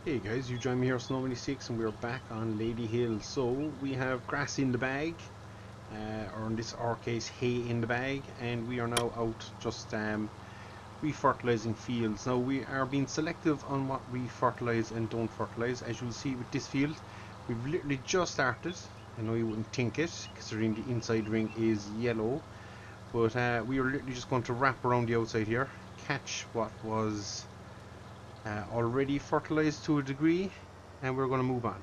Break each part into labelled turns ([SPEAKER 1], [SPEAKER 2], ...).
[SPEAKER 1] Hey guys, you join me here, Snow26, and we're back on Ladyhill. So we have grass in the bag, or in this our case, hay in the bag, and we are now out just re-fertilizing fields. Now we are being selective on what we fertilize and don't fertilize. As you'll see with this field, we've literally just started. I know you wouldn't think it, considering the inside ring is yellow, but we are literally just going to wrap around the outside here, catch what was already fertilized to a degree, and we're going to move on.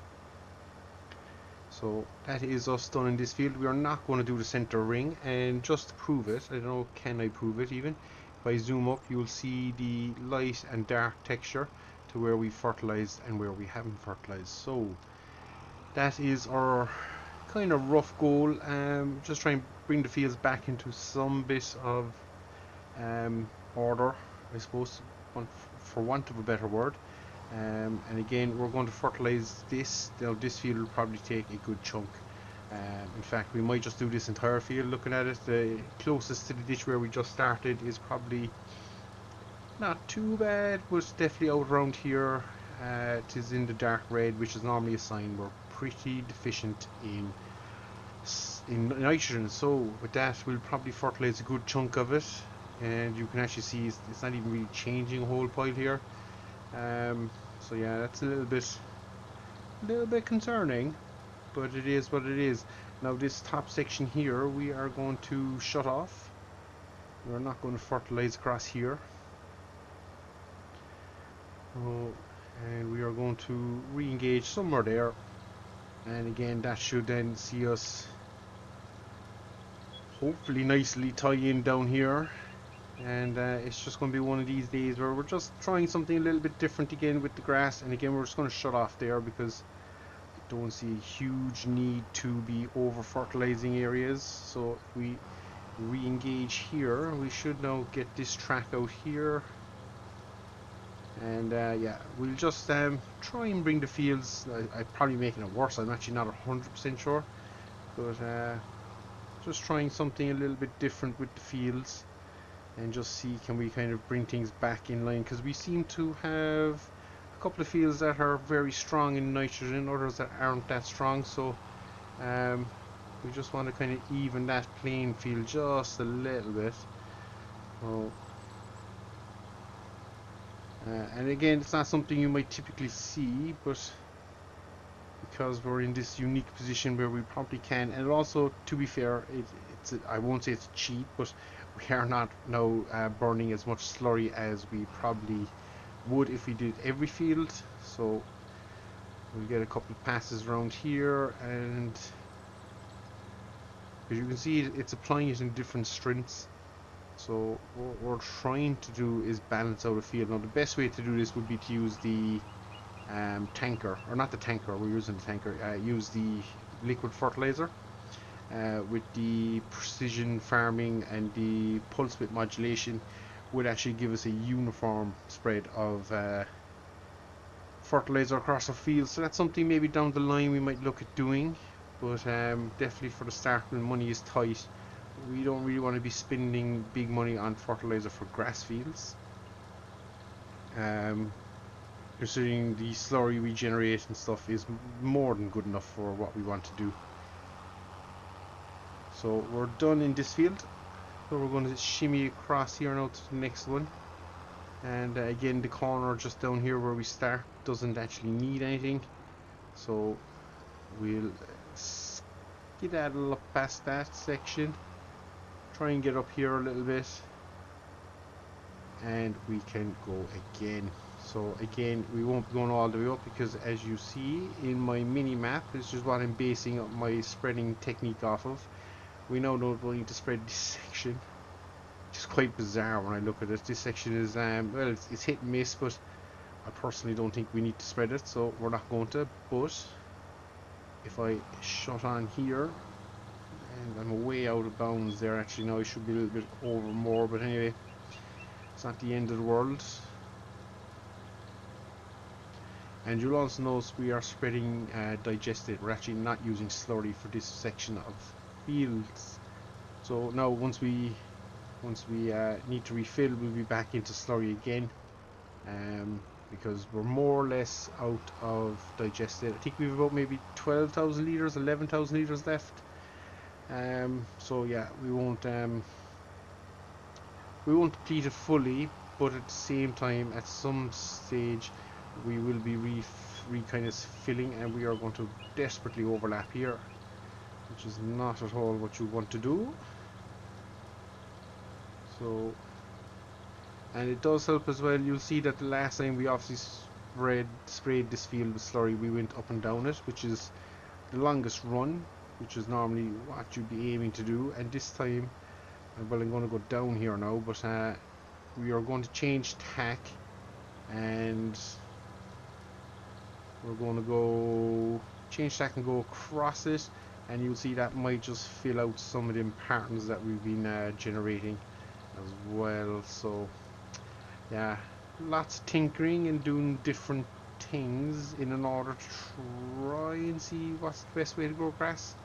[SPEAKER 1] So that is us done in this field. We are not going to do the center ring, and just to prove it, I don't know, can I prove it even? If I zoom up, you'll see the light and dark texture to where we fertilized and where we haven't fertilized. So that is our kind of rough goal. Just try and bring the fields back into some bit of order, I suppose, for want of a better word. And again, we're going to fertilize this. Now this field will probably take a good chunk. In fact, we might just do this entire field. Looking at it, the closest to the ditch where we just started is probably not too bad, but definitely out around here. It is in the dark red, which is normally a sign we're pretty deficient in nitrogen. So with that, we'll probably fertilize a good chunk of it, and you can actually see it's not even really changing a whole pile here. So yeah, that's a little bit concerning, but it is what it is. Now this top section here, we are going to shut off. We're not going to fertilize across here. Oh, and we are going to re-engage somewhere there. And again, that should then see us hopefully nicely tie in down here. And it's just going to be one of these days where we're just trying something a little bit different again with the grass. And again, we're just going to shut off there because I don't see a huge need to be over fertilizing areas. So if we re-engage here, we should now get this track out here. And yeah, we'll just try and bring the fields. I'm probably making it worse. I'm actually not 100% sure, but just trying something a little bit different with the fields, and just see can we kind of bring things back in line, because we seem to have a couple of fields that are very strong in nitrogen, others that aren't that strong. So we just want to kind of even that playing field just a little bit. Oh. And again, it's not something you might typically see, but because we're in this unique position where we probably can, and also, to be fair, I won't say it's cheap, but we are not now burning as much slurry as we probably would if we did every field. So we'll get a couple of passes around here, and as you can see, it's applying it in different strengths. So what we're trying to do is balance out a field. Now the best way to do this would be to use the tanker, or not the tanker, we're using the tanker, use the liquid fertilizer. With the precision farming and the pulse width modulation, would actually give us a uniform spread of fertilizer across our fields. So that's something maybe down the line we might look at doing, but definitely for the start, when money is tight, we don't really want to be spending big money on fertilizer for grass fields. Considering the slurry we generate and stuff is more than good enough for what we want to do. So we're done in this field, so we're going to shimmy across here now to the next one. And again, the corner just down here where we start doesn't actually need anything, so we'll skedaddle up past that section, try and get up here a little bit, and we can go again. So again, we won't be going all the way up, because as you see in my mini map, this is what I'm basing up my spreading technique off of. We now don't need to spread this section, which is quite bizarre when I look at it. This section is well, it's hit and miss, but I personally don't think we need to spread it, so we're not going to. But if I shut on here, and I'm way out of bounds there actually now, I should be a little bit over more, but anyway, it's not the end of the world. And you'll also notice we are spreading digested. We're actually not using slurry for this section of fields. So now once we need to refill, we'll be back into slurry again. because we're more or less out of digested. I think we've about maybe 12,000 litres, 11,000 litres left. So yeah, we won't deplete it fully, but at the same time, at some stage, we will be kind of filling, and we are going to desperately overlap here, which is not at all what you want to do. So, and it does help as well. You'll see that the last time we obviously sprayed this field with slurry, we went up and down it, which is the longest run, which is normally what you'd be aiming to do. And this time, well, I'm going to go down here now, but we are going to change tack, and we're going to go change tack and go across it, and you'll see that might just fill out some of the patterns that we've been generating as well. So yeah, lots of tinkering and doing different things in order to try and see what's the best way to grow grass.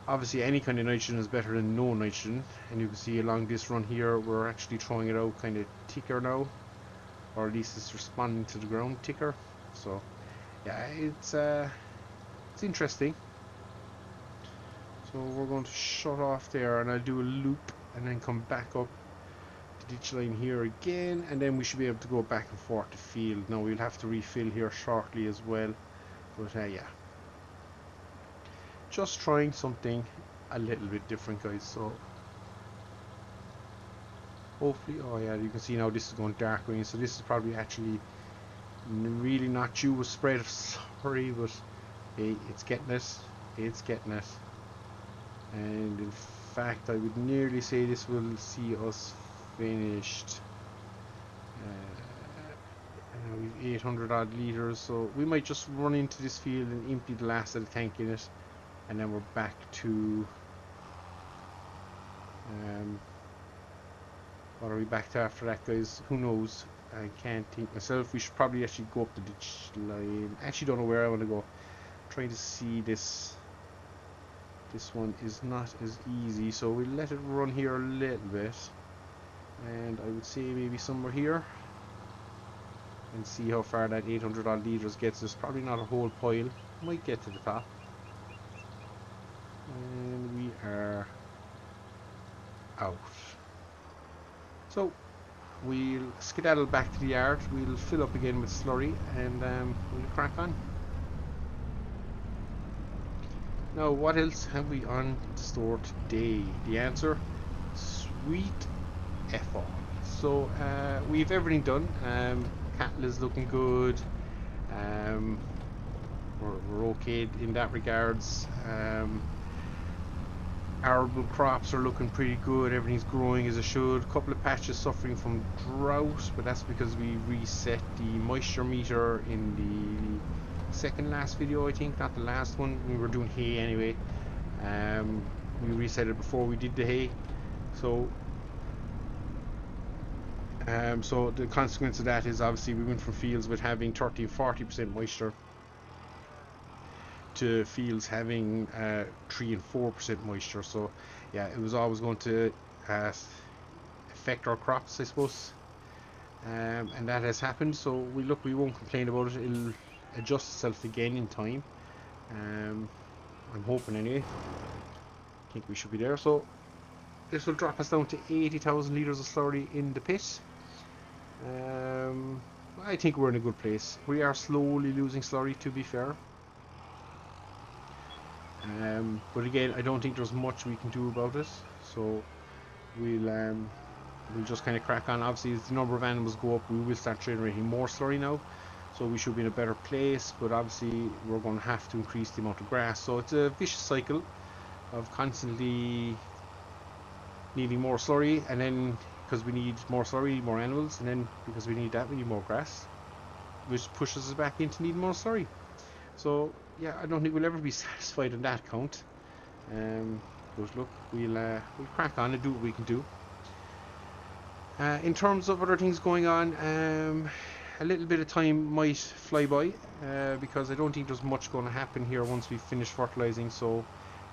[SPEAKER 1] Obviously any kind of nitrogen is better than no nitrogen, and you can see along this run here we're actually throwing it out kind of thicker now, or at least it's responding to the ground thicker. So yeah, it's interesting. So we're going to shut off there, and I'll do a loop and then come back up the ditch line here again, and then we should be able to go back and forth the field. Now we'll have to refill here shortly as well, but yeah, just trying something a little bit different, guys. So hopefully, oh yeah, you can see now this is going dark green, so this is probably actually really not due a spread of slurry, but hey, it's getting it, and in fact I would nearly say this will see us finished. And we've 800 odd litres, so we might just run into this field and empty the last of the tank in it, and then we're back to what are we back to after that, guys? Who knows? I can't think myself. We should probably actually go up the ditch line. I actually don't know where I want to go. I'm trying to see this. This one is not as easy, so we'll let it run here a little bit, and I would say maybe somewhere here, and see how far that 800 odd litres gets us. Probably not a whole pile, might get to the top, and we are out. So we'll skedaddle back to the yard, we'll fill up again with slurry, and we'll crack on. Now, what else have we on store today? The answer, sweet F all. So we've everything done. Cattle is looking good. We're okay in that regards. Arable crops are looking pretty good. Everything's growing as it should. A couple of patches suffering from drought, but that's because we reset the moisture meter in the second last video, I think, not the last one. We were doing hay anyway. We reset it before we did the hay, so so the consequence of that is obviously we went from fields with having 30-40% moisture to fields having 3 and 4% moisture. So yeah, it was always going to affect our crops, I suppose, and that has happened. So we won't complain about it. It'll adjust itself again in time. I'm hoping anyway. I think we should be there. So this will drop us down to 80,000 litres of slurry in the pit. I think we're in a good place. We are slowly losing slurry, to be fair. But again, I don't think there's much we can do about it. So we'll just kind of crack on. Obviously, as the number of animals go up, we will start generating more slurry now. So we should be in a better place. But obviously, we're going to have to increase the amount of grass. So it's a vicious cycle of constantly needing more slurry, and then because we need more slurry, more animals, and then because we need that, we need more grass, which pushes us back into needing more slurry. So yeah, I don't think we'll ever be satisfied on that count. But look, we'll crack on and do what we can do. In terms of other things going on, a little bit of time might fly by because I don't think there's much going to happen here once we finish fertilizing. So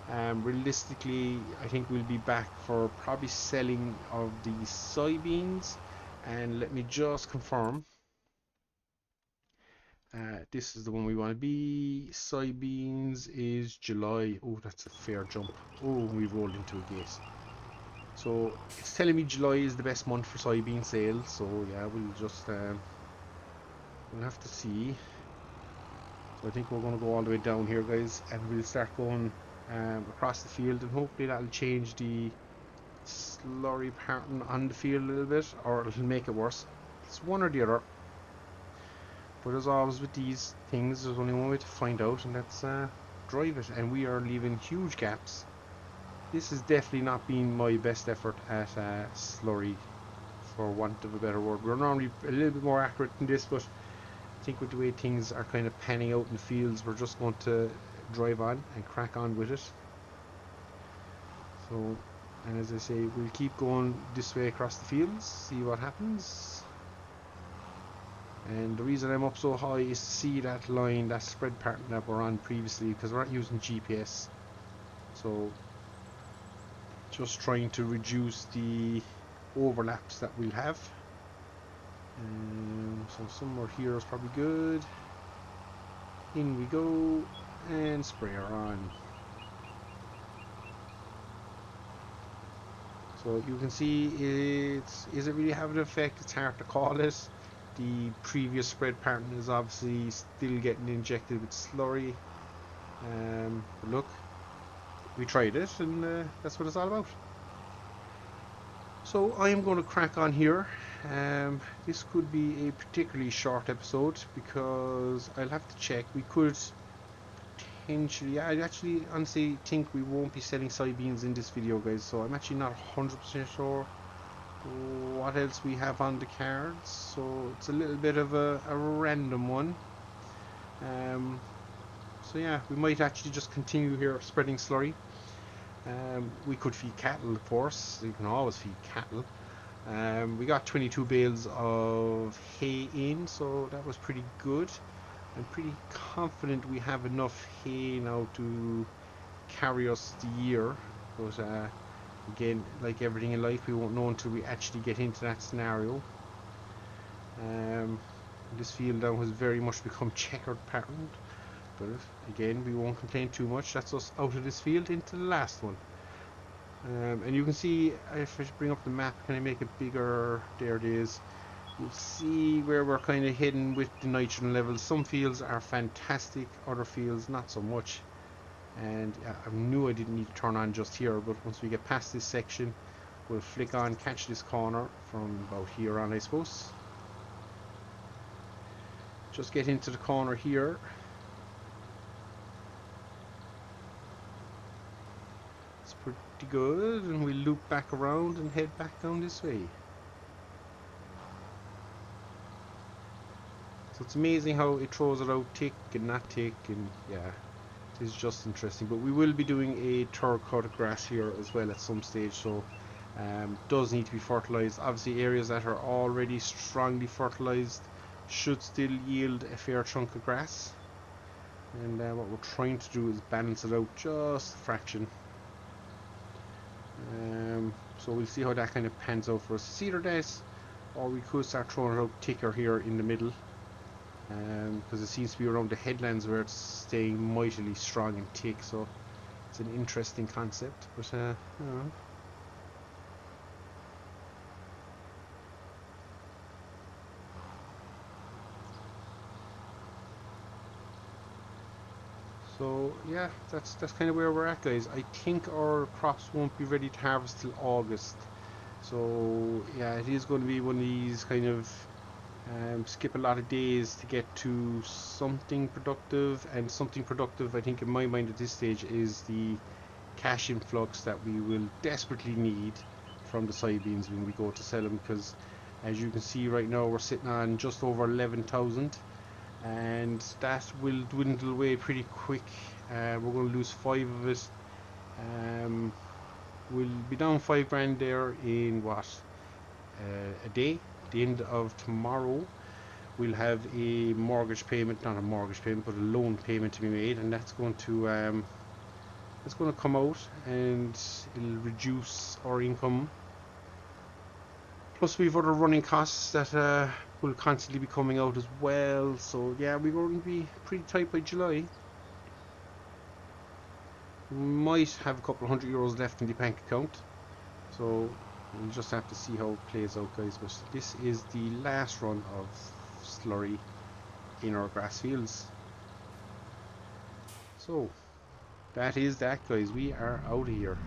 [SPEAKER 1] realistically, I think we'll be back for probably selling of the soybeans. And let me just confirm. This is the one we want to be. Soybeans is July. Oh, that's a fair jump. Oh, we rolled into a gate. So it's telling me July is the best month for soybean sales. So yeah, we'll just we'll have to see. So I think we're going to go all the way down here, guys, and we'll start going across the field, and hopefully that'll change the slurry pattern on the field a little bit, or it'll make it worse. It's one or the other. But as always with these things, there's only one way to find out, and that's drive it. And we are leaving huge gaps. This has definitely not been my best effort at slurry, for want of a better word. We're normally a little bit more accurate than this, but I think with the way things are kind of panning out in the fields, we're just going to drive on and crack on with it. So, and as I say, we'll keep going this way across the fields, see what happens. And the reason I'm up so high is to see that line, that spread pattern that we're on previously, because we're not using GPS. So just trying to reduce the overlaps that we'll have. So somewhere here is probably good. In we go, and sprayer on. So you can see is it really having an effect? It's hard to call it. The previous spread pattern is obviously still getting injected with slurry. But look, we tried it, and that's what it's all about. So I am going to crack on here. This could be a particularly short episode because I'll have to check. We could potentially, I actually honestly think we won't be selling soybeans in this video, guys, so I'm actually not 100% sure what else we have on the cards, so it's a little bit of a random one. So yeah, we might actually just continue here spreading slurry. We could feed cattle, of course. You can always feed cattle. We got 22 bales of hay in, so that was pretty good. I'm pretty confident we have enough hay now to carry us the year, but again, like everything in life, we won't know until we actually get into that scenario. This field now has very much become checkered patterned, but again, we won't complain too much. That's us out of this field into the last one. And you can see, if I bring up the map, can I make it bigger? There it is. You'll see where we're kind of hidden with the nitrogen levels. Some fields are fantastic, other fields not so much. And I knew I didn't need to turn on just here, but once we get past this section, we'll flick on, catch this corner from about here on, I suppose. Just get into the corner here. It's pretty good, and we'll loop back around and head back down this way. So it's amazing how it throws it out tick and not tick, and yeah, it is just interesting. But we will be doing a third cut of grass here as well at some stage, so does need to be fertilized. Obviously areas that are already strongly fertilized should still yield a fair chunk of grass, and what we're trying to do is balance it out just a fraction. So we'll see how that kind of pans out for us. It's either this, or we could start throwing it out thicker here in the middle, because it seems to be around the headlands where it's staying mightily strong and thick. So it's an interesting concept, but you know. So yeah, that's kind of where we're at, guys. I think our crops won't be ready to harvest till August. So yeah, it is going to be one of these kind of skip a lot of days to get to something productive, and something productive, I think in my mind at this stage, is the cash influx that we will desperately need from the soybeans when we go to sell them, because as you can see right now we're sitting on just over 11,000. And that will dwindle away pretty quick. We're going to lose 5 of it. We'll be down 5 grand there in what, a day. At the end of tomorrow we'll have a mortgage payment, not a mortgage payment, but a loan payment to be made, and that's going to come out, and it'll reduce our income Plus we've other running costs that will constantly be coming out as well. So yeah, we're going to be pretty tight by July. We might have a couple of €100 left in the bank account. So we'll just have to see how it plays out, guys. But this is the last run of Slurry in our grass fields. So that is that, guys. We are out of here.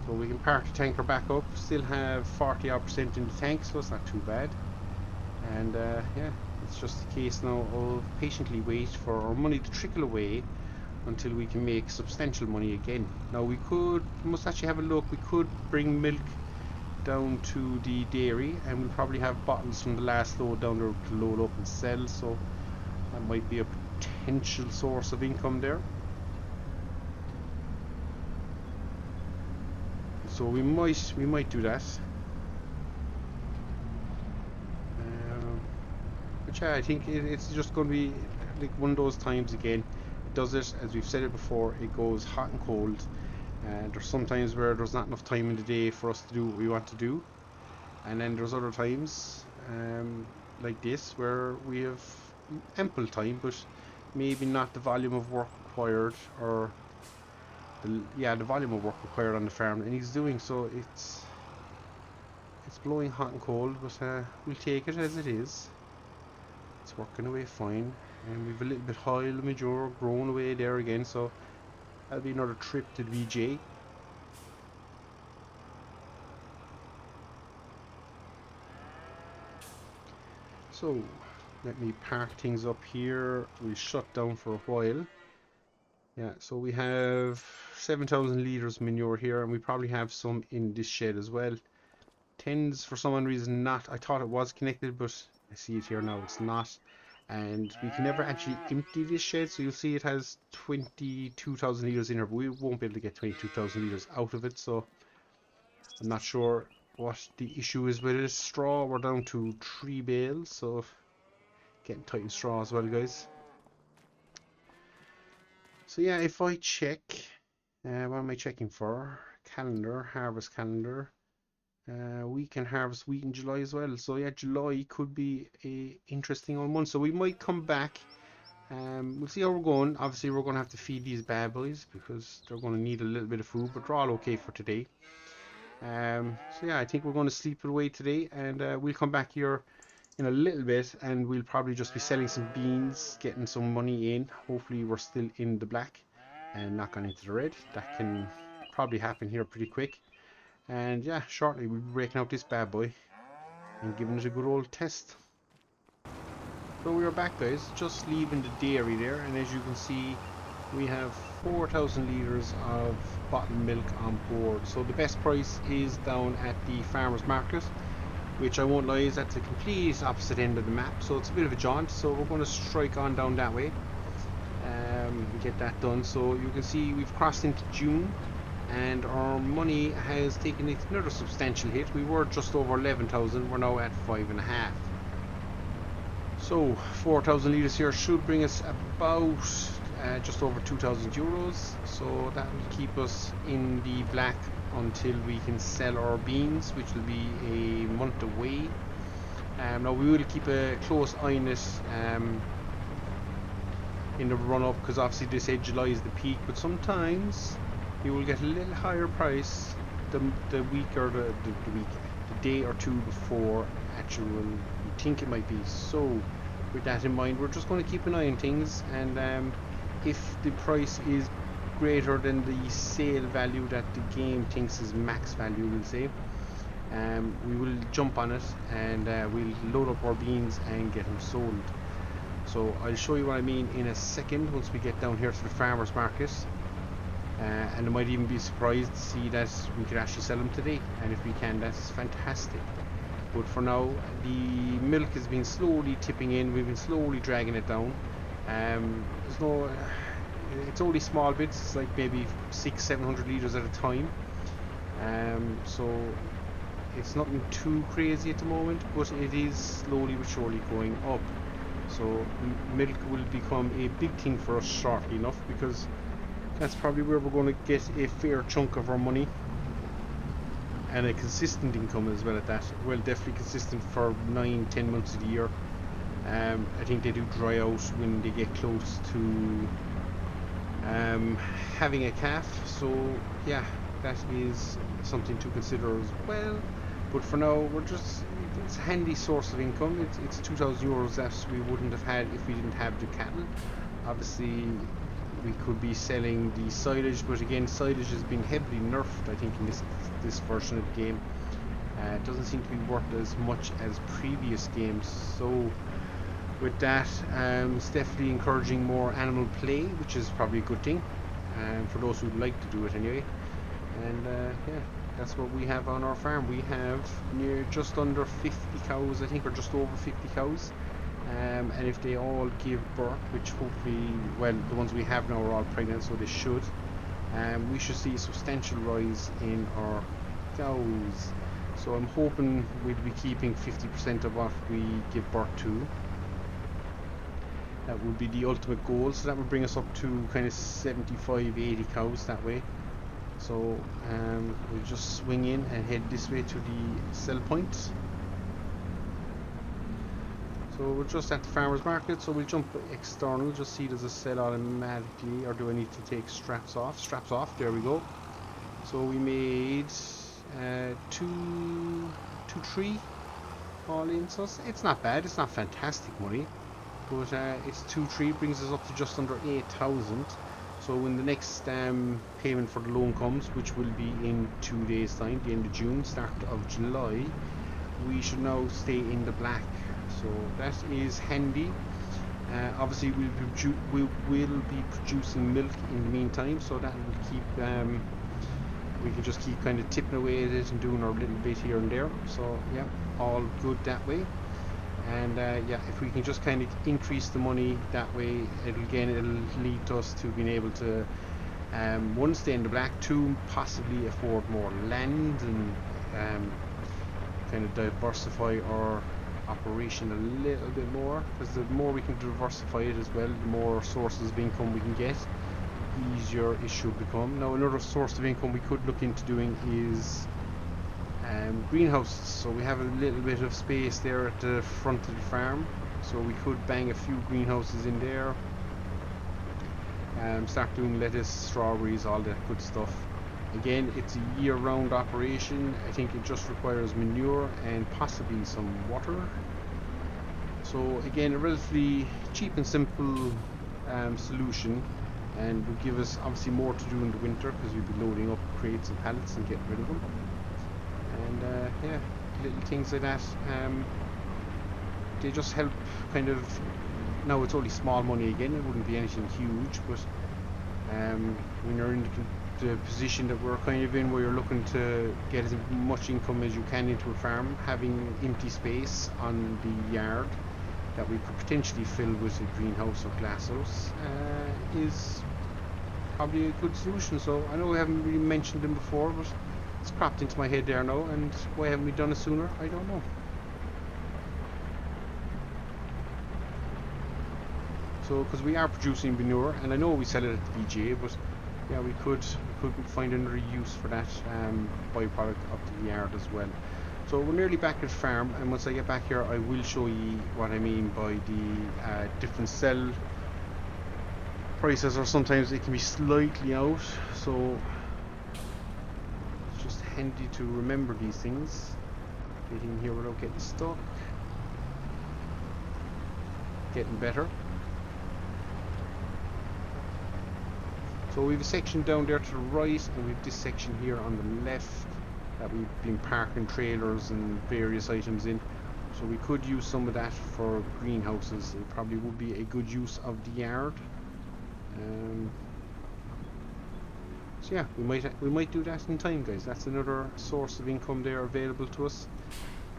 [SPEAKER 1] So we can park the tanker back up. Still have 40% in the tank, so it's not too bad. And yeah, it's just a case now of patiently wait for our money to trickle away until we can make substantial money again. Now we must actually have a look. We could bring milk down to the dairy, and we'll probably have bottles from the last load down there to load up and sell. So that might be a potential source of income there. So we might do that. But yeah, I think it's just going to be like one of those times again. It does it, as we've said it before, it goes hot and cold. There's some times where there's not enough time in the day for us to do what we want to do. And then there's other times, like this, where we have ample time, but maybe not the volume of work required, or the volume of work required on the farm that he's doing. So it's blowing hot and cold, but we'll take it as it is. It's working away fine, and we've a little bit high manure growing away there again, so that'll be another trip to the VJ. So let me park things up here. We'll shut down for a while. Yeah, so we have 7,000 litres manure here, and we probably have some in this shed as well. Tends for some reason not. I thought it was connected, but I see it here now, it's not. And we can never actually empty this shed, so you'll see it has 22,000 litres in here, but we won't be able to get 22,000 litres out of it, so I'm not sure what the issue is with it. Straw, we're down to 3 bales, so getting tight in straw as well, guys. So yeah, if I check, what am I checking for? Calendar, harvest calendar. We can harvest wheat in July as well, so yeah, July could be a interesting old month. So we might come back. We'll see how we're going. Obviously we're going to have to feed these bad boys because they're going to need a little bit of food, but they're all okay for today. So yeah, I think we're going to sleep it away today, and we'll come back here in a little bit, and we'll probably just be selling some beans, getting some money in. Hopefully we're still in the black and not gone into the red. That can probably happen here pretty quick. And yeah, shortly we'll be breaking out this bad boy and giving it a good old test. So we are back, guys, just leaving the dairy there, and as you can see we have 4,000 litres of bottled milk on board. So the best price is down at the farmers market, which I won't lie is at the complete opposite end of the map, so it's a bit of a jaunt. So we're going to strike on down that way and get that done. So you can see we've crossed into June, and our money has taken another substantial hit. We were just over 11,000, we're now at 5.5. So 4,000 litres here should bring us about just over €2,000, so that will keep us in the black until we can sell our beans, which will be a month away. Now we will keep a close eye on this in the run up, because obviously they say July is the peak, but sometimes you will get a little higher price the week or the day or two before actual you think it might be. So with that in mind, we're just going to keep an eye on things, and if the price is greater than the sale value that the game thinks is max value, we'll say, we will jump on it, and we'll load up our beans and get them sold. So I'll show you what I mean in a second once we get down here to the farmers market. And I might even be surprised to see that we could actually sell them today, and if we can, that's fantastic. But for now, the milk has been slowly tipping in, we've been slowly dragging it down. There's no, it's only small bits, it's like maybe 600-700 litres at a time. So it's nothing too crazy at the moment, but it is slowly but surely going up. So milk will become a big thing for us shortly enough, because that's probably where we're going to get a fair chunk of our money. and a consistent income as well at that. Well, definitely consistent for 9-10 months of the year. I think they do dry out when they get close to having a calf, so yeah, that is something to consider as well. But for now, it's a handy source of income. It's 2,000 euros that we wouldn't have had if we didn't have the cattle. Obviously, we could be selling the silage, but again, silage has been heavily nerfed, I think, in this version of the game. It doesn't seem to be worth as much as previous games, so with that, it's definitely encouraging more animal play, which is probably a good thing, for those who'd like to do it anyway. And yeah, that's what we have on our farm. We have just under 50 cows, I think, or just over 50 cows. And if they all give birth, which hopefully, well, the ones we have now are all pregnant, so they should, we should see a substantial rise in our cows. So I'm hoping we'll be keeping 50% of what we give birth to. That would be the ultimate goal, so that would bring us up to kind of 75-80 cows that way. So we'll just swing in and head this way to the sell point. So we're just at the farmer's market, so we'll jump external, just see does it sell automatically, or do I need to take straps off? Straps off, there we go. So we made 3 all in, so it's not bad, it's not fantastic money, but it's 3 brings us up to just under 8,000. So when the next payment for the loan comes, which will be in 2 days time, the end of June, start of July, we should now stay in the black. So that is handy. Obviously we will be producing milk in the meantime, so that will keep we can just keep kind of tipping away at it and doing our little bit here and there. So yeah, all good that way. And yeah, if we can just kind of increase the money that way, it'll lead us to being able to 1, stay in the black, 2, possibly afford more land and kind of diversify our operation a little bit more, because the more we can diversify it as well, the more sources of income we can get, easier it should become. Now another source of income we could look into doing is greenhouses. So we have a little bit of space there at the front of the farm, so we could bang a few greenhouses in there, start doing lettuce, strawberries, all that good stuff. Again, it's a year-round operation. I think it just requires manure and possibly some water. So again, a relatively cheap and simple solution, and will give us obviously more to do in the winter, because we'll be loading up crates and pallets and getting rid of them. And yeah, little things like that, they just help kind of. Now it's only small money again, it wouldn't be anything huge, but when you're in the position that we're kind of in, where you're looking to get as much income as you can into a farm, having empty space on the yard that we could potentially fill with a greenhouse or glasshouse is probably a good solution. So I know we haven't really mentioned them before, but it's cropped into my head there now, and why haven't we done it sooner? I don't know. So because we are producing manure, and I know we sell it at the VGA, but yeah, we could find another use for that byproduct up to the yard as well. So we're nearly back at farm, and once I get back here I will show you what I mean by the different sell prices, or sometimes it can be slightly out, so it's just handy to remember these things. Getting here without getting stuck. Getting better. So we have a section down there to the right, and we have this section here on the left that we've been parking trailers and various items in. So we could use some of that for greenhouses. It probably would be a good use of the yard. So yeah, we might do that in time, guys. That's another source of income there available to us.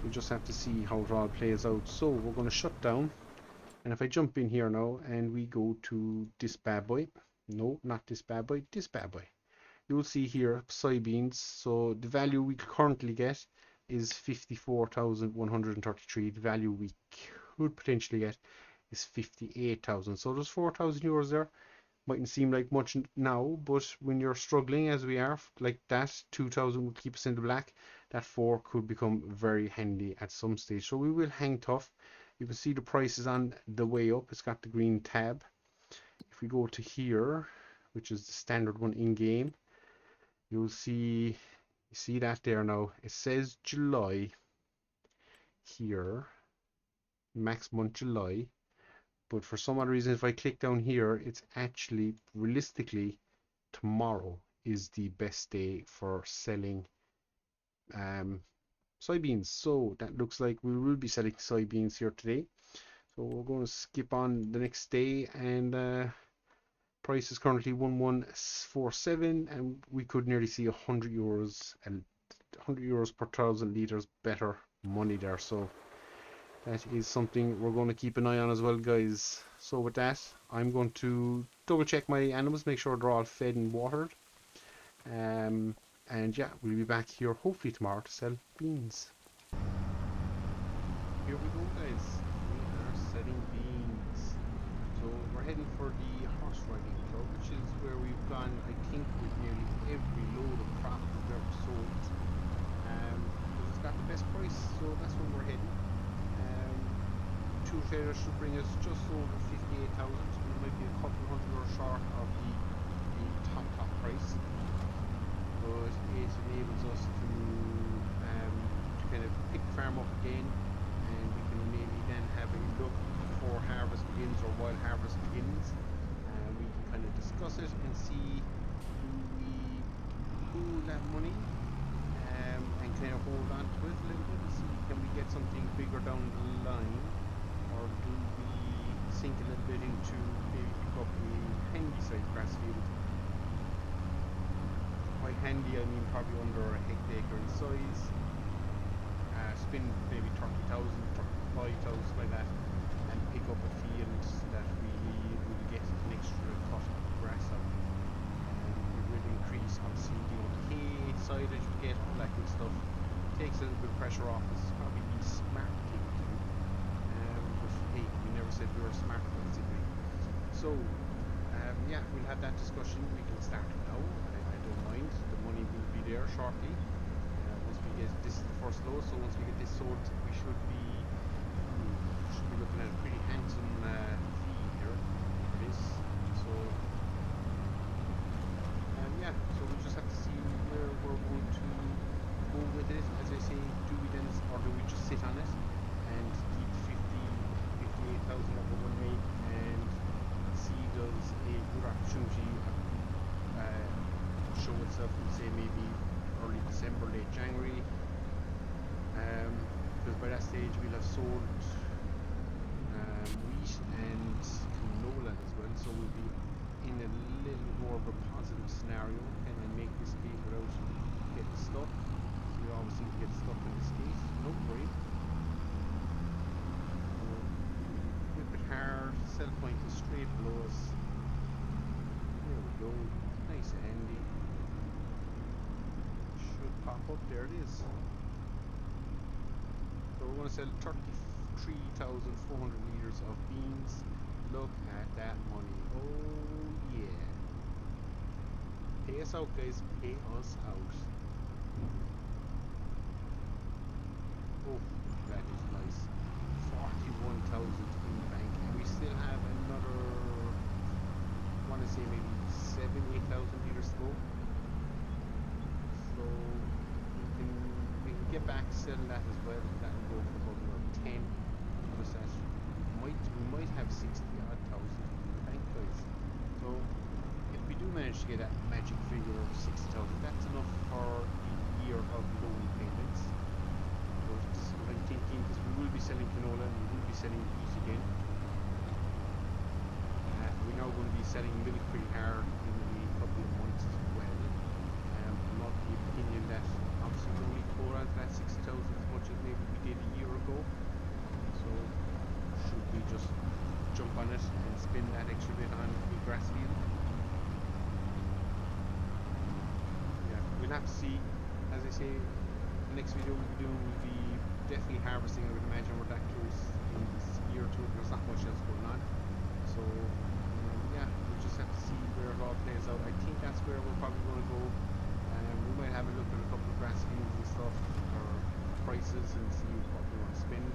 [SPEAKER 1] We just have to see how it all plays out. So we're going to shut down, and if I jump in here now and we go to this bad boy. No, not this bad boy, this bad boy. You'll see here soybeans. So the value we currently get is 54,133. The value we could potentially get is 58,000. So there's 4,000 euros there. Mightn't seem like much now, but when you're struggling as we are like that, 2,000 will keep us in the black. that 4 could become very handy at some stage. So we will hang tough. You can see the price is on the way up. It's got the green tab. If we go to here, which is the standard one in game, you'll see, you see that there now. It says July here, max month July, but for some odd reason, if I click down here, it's actually realistically tomorrow is the best day for selling soybeans. So that looks like we will be selling soybeans here today. So we're going to skip on the next day, and price is currently 1147, and we could nearly see 100 euros and 100 euros per 1,000 liters better money there. So that is something we're going to keep an eye on as well, guys. So with that, I'm going to double check my animals, make sure they're all fed and watered. And yeah, we'll be back here hopefully tomorrow to sell beans. Here we go, guys. We are selling beans. So we're heading for the horse riding club, which is where we've gone, I think, with nearly every load of crop we've ever sold. Because it's got the best price, so that's where we're heading. Two trailers should bring us just over 58,000. We might be a couple hundred euros short of the top price, but it enables us to kind of pick the farm up again, and we can maybe then have a look before harvest begins or while harvest begins, and we can kind of discuss it and see do we pool that money and kind of hold on to it a little bit and see can we get something bigger down the line, or do we sink a little bit into maybe pick up a handy sized grass field. By handy I mean probably under a hectare in size, spend maybe 30,000, 35,000 like that, and pick up a field that we will get an extra cut of grass out. It will increase obviously the hay silage we get, all that good stuff. Takes a little bit of pressure off. This is probably the smart thing to do. But hey, we never said we were smart ones, did we? So yeah, we'll have that discussion. We can start now. I don't mind. The money will be there shortly. Once we get this is the first load, so once we get this sold, we should be looking at a pretty handsome fee here for this. So yeah, so we just have to see where we're going to go with it. As I say, do we then, or do we just sit on it and keep 58,000 that we're going to make and see does a good opportunity show itself in, say, maybe early December, late January, because by that stage we'll have sold wheat and canola as well, so we'll be in a little more of a positive scenario and then make this gate without getting stuck. So we always seem to get stuck in this gate. Don't worry. Whip it hard, sell point is straight below us. There we go. Nice Andy. Should pop up. There it is. So we're going to sell 33,400 litres of beans. Look at that money. Oh yeah. Pay us out, guys. Pay us out. Oh, that is nice. 41,000 in the bank. And we still have another, I want to say maybe 7,000-8,000 litres to go. So we can get back selling that as well. That will go for about another 10. Plus that we might have 60,000 in the bank, guys. So if we do manage to get that magic figure of 60,000, that's enough for a year of loan payments. But I'm thinking, because we will be selling canola and we will be selling wheat again. We're now going to be selling milk pretty hard in a couple of months as well. I'm not the opinion that obviously we don't need to hold on to that 60,000 as much as maybe we did a year ago. So should we just jump on it and spin that extra bit on the grass field? Yeah, we'll have to see. As I say, the next video we'll be doing will be definitely harvesting. I would imagine we're that close in this year or two. There's not much else going on. So yeah, we'll just have to see where it all plays out. I think that's where we're probably going to go. We might have a look at a couple of grass fields and stuff, or prices, and see what we want to spend,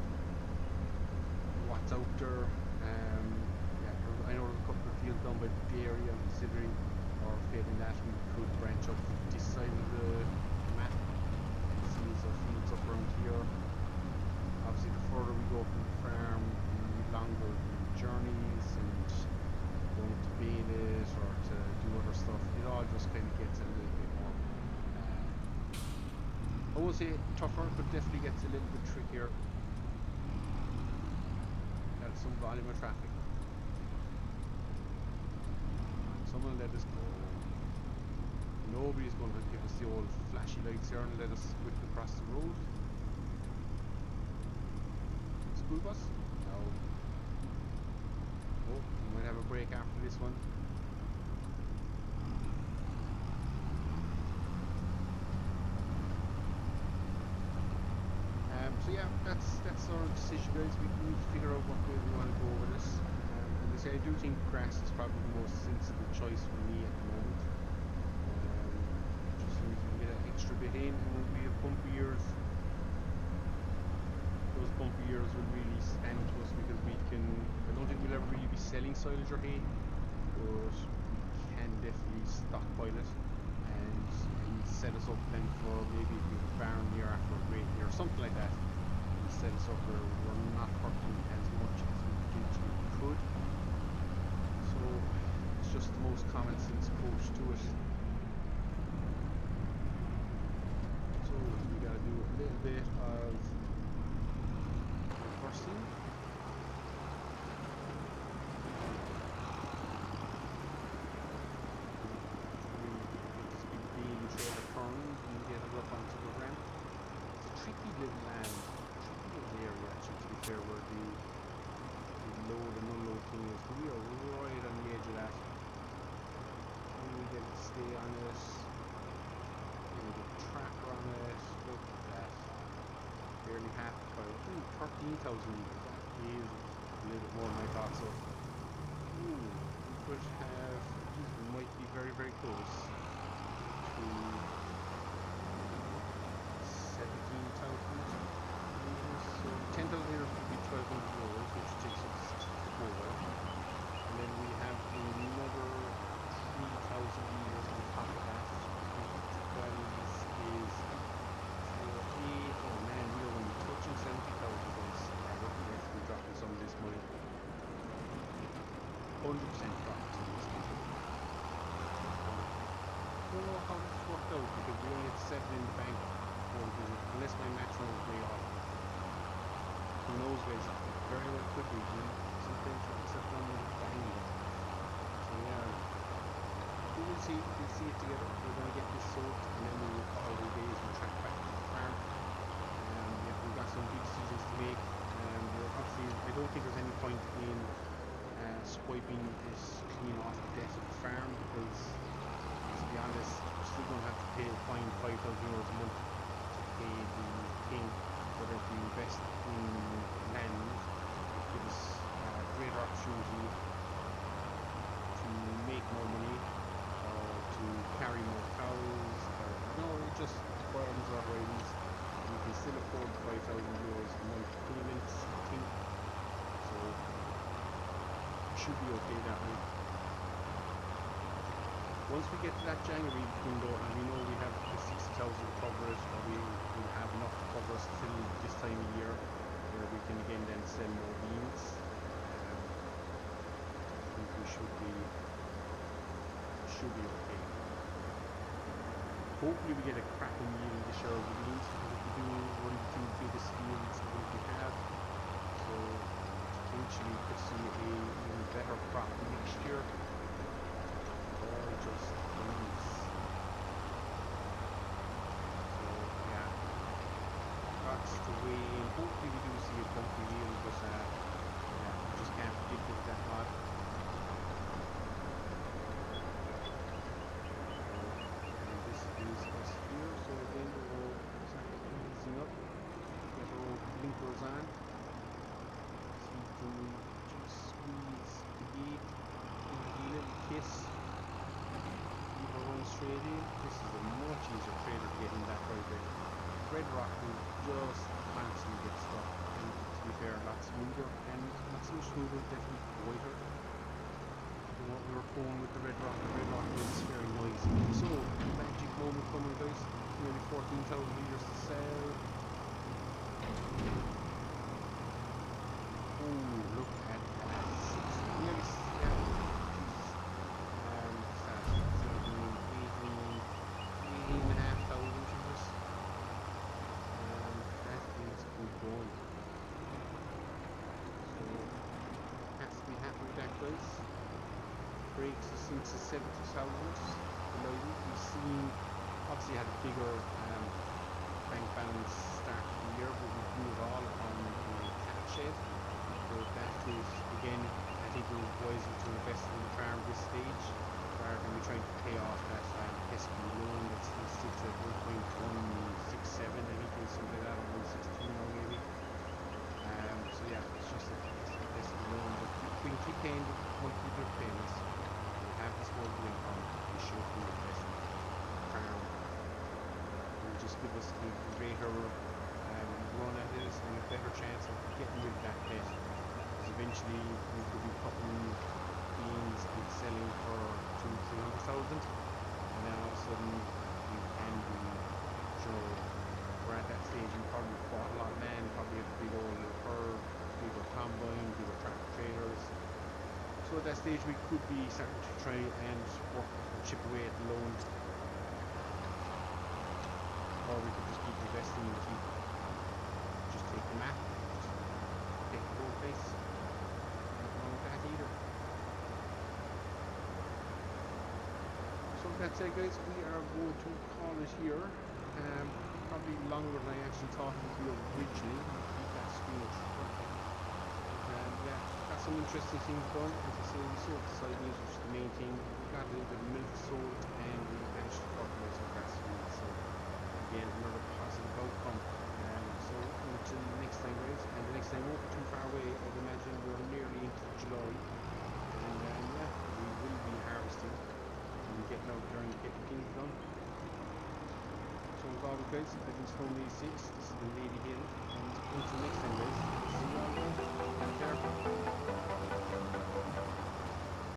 [SPEAKER 1] what's out there. Yeah, I know there's a couple of fields down by the dairy I'm considering, or failing that we could branch up this side of the map and see some fields up around here. Obviously the further we go from the farm, the longer the journeys, and going to bale it or to do other stuff, it all just kind of gets a little bit more, I won't say tougher, but definitely gets a little bit trickier. That's some volume of traffic. Someone let us go. Nobody's going to give us the old flashy lights here and let us whip across the road. School bus? No. Oh, we might have a break after this one. So yeah, that's our decision, guys. We need to figure out what way we want to go with this. As I say, I do think grass is probably the most sensible choice for me at the moment. Just so we can get an extra bit in, and when we have bumpy years, those bumpy years will really stand to us, because we can, I don't think we'll ever really be selling silage or hay, but we can definitely stockpile it and set us up then for maybe if we have a barn year after a great year or something like that. Set us up where we're not hurting as much as we potentially could. So it's just the most common sense approach to it. So we gotta do a little bit of reversing. This big bean trailer turned and get it up onto the ramp. It's a tricky little land. Area actually, to be fair, where the load and unload thing is. We are right on the edge of that. And we get to stay on it. And we get the tracker on it. Look at that. Barely half the coil. 13,000 litres. That is a little bit more than I thought. So we could have, we might be very, very close to 17,000. So 10,000 litres would be 1,200 euros, which takes us to 64. And then we have another 3,000 litres on top of that. This is 48. Oh man, we are going to be touching 70,000 guys. Yeah, we're going to be dropping some of this money. 100% dropping some of this money. I don't know how this worked out, because we only had 7 in the bank before the visit, unless my math was way off. Who knows, guys? Very well could be. Something to accept on the bang. So yeah, we will see. We'll see it together. We're going to get this sold, and then we will call the days and track back to the farm. Yeah, we've got some big decisions to make. Obviously, I don't think there's any point in swiping this clean off the debt of the farm, because, to be honest, we're still going to have to pay a fine €5,000 a month to pay the king. Whether if we invest in land, it gives us a greater opportunity to make more money, or to carry more cows, or no, it just farms or items. We can still afford €5,000 a month payments, I think. So it should be okay that way. Once we get to that January window, and we know we have the 60,000 to cover it, or we will have enough to cover us till this time of year, where we can again then sell more beans. I think we should be okay. Hopefully we get a cracking yield this year of the beans, because if we do, one of the two biggest fields that we have, so potentially we could see a even better crop next year. Just beans. So yeah, that's the way. Hopefully we do see a bumpy yield, but yeah, we just can't predict it that much. And this is us here. So again, we'll start easing up. Get our old blinkers on. See if we can just squeeze the gate. Give it a little kiss. trading, this is a much easier trader to get in that driveway. Red rock will just constantly get stuck, and to be fair, a lot smoother, and not so much smoother, definitely whiter than what we were going with the red rock. The red rock is very noisy. So, magic moment coming, guys. Nearly 14,000 litres to sell. Oh, look at that. Nearly 18,500 litres. That is good going. So, has to be happy with that, guys. Brakes are since the 70,000. We've seen, obviously had a bigger bank balance start of the year, but we blew it all on the cattle shed. So that is, again, I think it was wiser to invest in the farm this stage rather than trying to pay off that pesky loan that still sits at 1.167, I think it's something like that, or 162 now maybe. So yeah, it's just a pesky loan, but we can keep paying the monthly payments. We have this monthly income, we should be investing in the farm. It will just give us a greater run at this and a better chance of getting rid of that debt. Because eventually we could be putting beans and selling for 200,000-300,000, and then all of a sudden we can be, we're at that stage. We probably bought a lot of land, probably have a big old herd, bigger combine, bigger tractor trailers. So at that stage we could be starting to try and work and chip away at the loan, or we could just keep investing and keep just take the map, just take the whole place. Nothing wrong with that either. So that said, guys, we are going to call it here. Probably longer than I actually thought it would be originally. Keep that screen trucking. Yeah, got some interesting things done. As I say, we sold the soybeans, which is the main thing. We got a little bit of milk sold, and we managed to fertilize our grass fields. So again, another positive outcome. So until next time, guys, and the next time won't be too far away. I'd imagine we're nearly into July, and yeah, we will be harvesting and getting out there and getting things done. So as always, guys, I've been Slurry 6. This is the Ladyhill, and until next time, guys, see you all then. Take care.